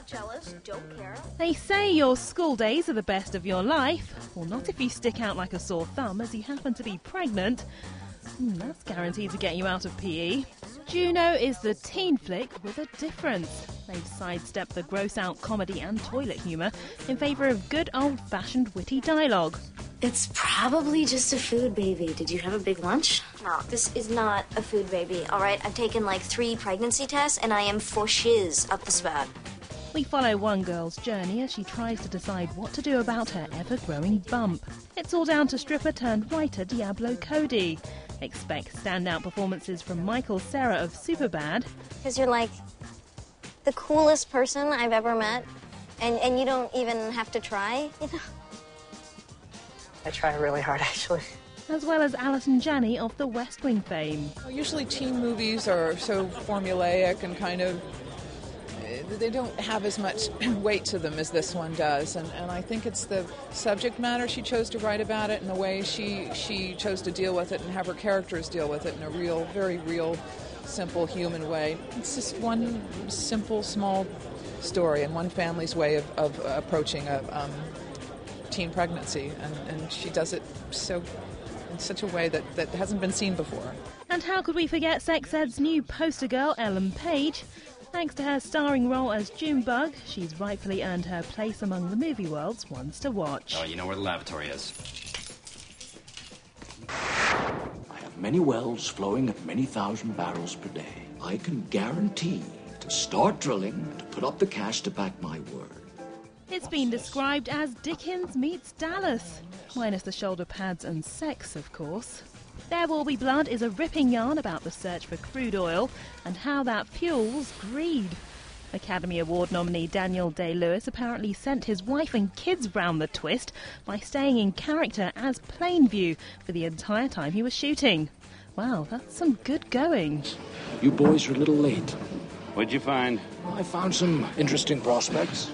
Not jealous, don't care. They say your school days are the best of your life. Well, not if you stick out like a sore thumb as you happen to be pregnant. That's guaranteed to get you out of PE. Juno is the teen flick with a difference. They've sidestepped the gross-out comedy and toilet humour in favour of good old-fashioned witty dialogue. It's probably just a food baby. Did you have a big lunch? No, this is not a food baby, all right? I've taken like 3 pregnancy tests and I am for shiz up the spout. We follow one girl's journey as she tries to decide what to do about her ever-growing bump. It's all down to stripper-turned-writer Diablo Cody. Expect standout performances from Michael Cera of Superbad. Because you're like the coolest person I've ever met, and you don't even have to try, you know? I try really hard, actually. As well as Alison Janney of the West Wing fame. Usually teen movies are so formulaic and kind of, they don't have as much weight to them as this one does. And I think it's the subject matter she chose to write about it and the way she chose to deal with it and have her characters deal with it in a real, very real, simple, human way. It's just one simple, small story and one family's way of approaching a teen pregnancy. And she does it in such a way that hasn't been seen before. And how could we forget Sex Ed's new poster girl, Ellen Page? Thanks to her starring role as Junebug, she's rightfully earned her place among the movie world's ones to watch. Oh, you know where the lavatory is. I have many wells flowing at many thousand barrels per day. I can guarantee to start drilling, to put up the cash to back my word. It's been described as Dickens meets Dallas, minus the shoulder pads and sex, of course. There Will Be Blood is a ripping yarn about the search for crude oil and how that fuels greed. Academy Award nominee Daniel Day-Lewis apparently sent his wife and kids round the twist by staying in character as Plainview for the entire time he was shooting. Wow, that's some good going. You boys are a little late. What'd you find? Well, I found some interesting prospects.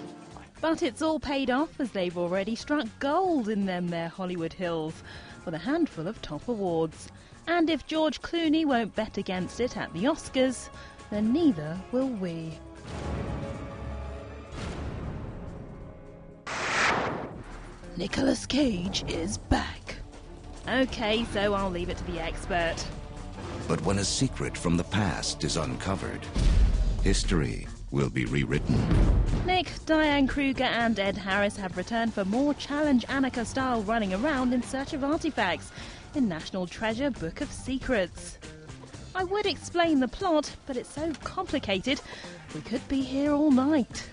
But it's all paid off as they've already struck gold in their Hollywood hills with a handful of top awards. And if George Clooney won't bet against it at the Oscars, then neither will we. Nicolas Cage is back. Okay, so I'll leave it to the expert. But when a secret from the past is uncovered, history will be rewritten. Nick, Diane Kruger and Ed Harris have returned for more Challenge Annika-style running around in search of artifacts in National Treasure Book of Secrets. I would explain the plot, but it's so complicated we could be here all night.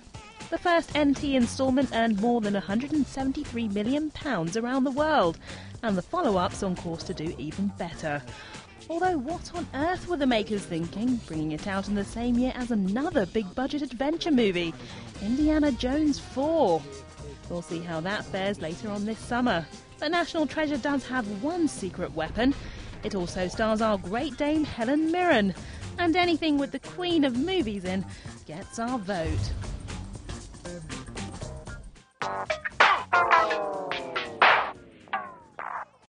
The first NT instalment earned more than £173 million around the world, and the follow-up's on course to do even better. Although what on earth were the makers thinking, bringing it out in the same year as another big-budget adventure movie, Indiana Jones 4? We'll see how that fares later on this summer. But National Treasure does have one secret weapon. It also stars our Great Dame Helen Mirren. And anything with the Queen of Movies in gets our vote.